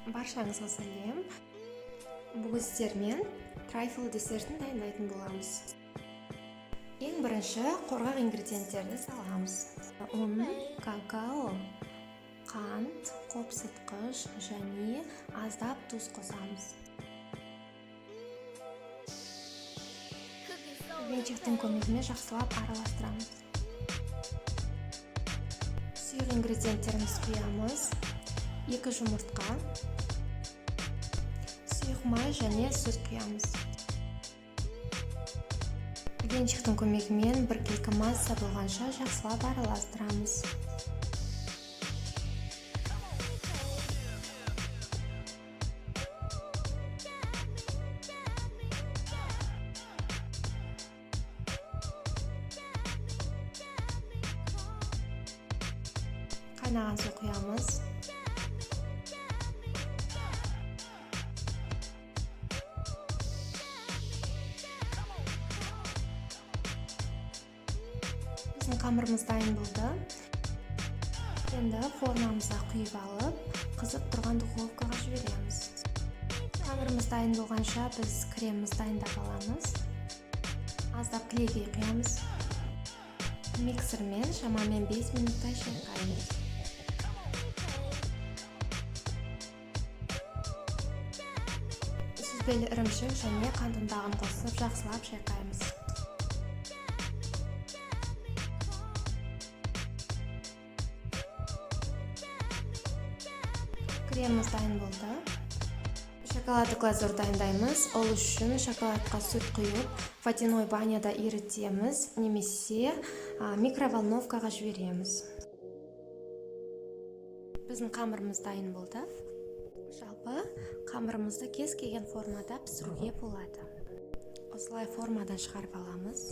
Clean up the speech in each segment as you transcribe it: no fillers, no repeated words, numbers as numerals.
Баршаңызға сәлем. Бүгін сіздермен трайфл десертін дайындайтын боламыз. Ең бірінші қорғақ ингредиенттерді саламыз. Ұн, какао, қант, қопсытқыш және аздап тұз қосамыз. Венчиктің көмегімен жақсылап араластырамыз. Сұйық ингредиенттеріміз құямыз. 2 жұмыртқа, сұйық май және сүт құямыз. Венчиктің көмегімен біркелкі масса болғанша жақсылап араластырамыз. Қайнаған су құямыз. Біздің қамырымыз дайын болды. Енді формамызға құйып алып, қызып тұрған духовкаға жібереміз. Қамырымыз дайын болғанша біз креміміз дайындап аламыз. Аздап кілегей құямыз. Миксермен шамамен 5 минуттай шайқаймыз. Сүзбелі ірімшік және қант ұнтағын қосып жақсылап шайқаймыз. Креміміз дайын болды. Шоколадты глазур дайындаймыз. Ол үшін шоколадқа сүт құйып, водяной баняда ерітеміз, немесе микроволновкаға жібереміз. Біздің қамырымыз дайын болды. Жалпы қамырымызды кез келген формада пісіруге болады. Осылай формадан шығарып аламыз.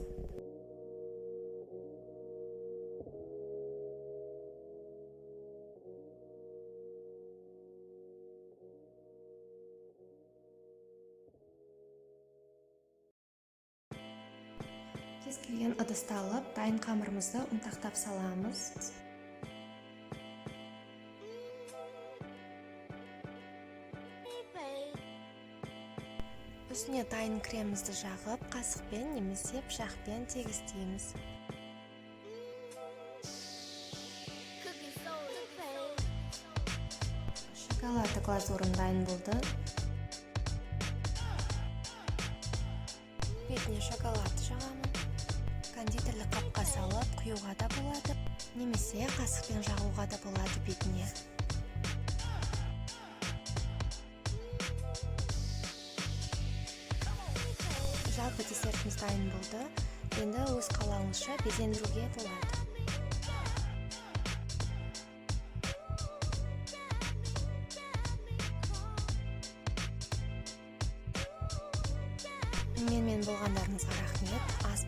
Кез келген ыдысты алып, дайын қамырымызды ұнтақтап саламыз. Үстіне дайын кремімізді жағып, қасықпен немесе пышақпен тегістейміз. Шоколадты глазурым дайын болды. Бетіне шоколадты жағамын. Кондитерлік қапқа салып құюға да болады, немесе қасықпен жағуға да болады бетіне. Жалпы десертіміз дайын болды. Енді өз қалауыңызша безендіруге болады. Менімен болғандарыңызға рахмет. Ас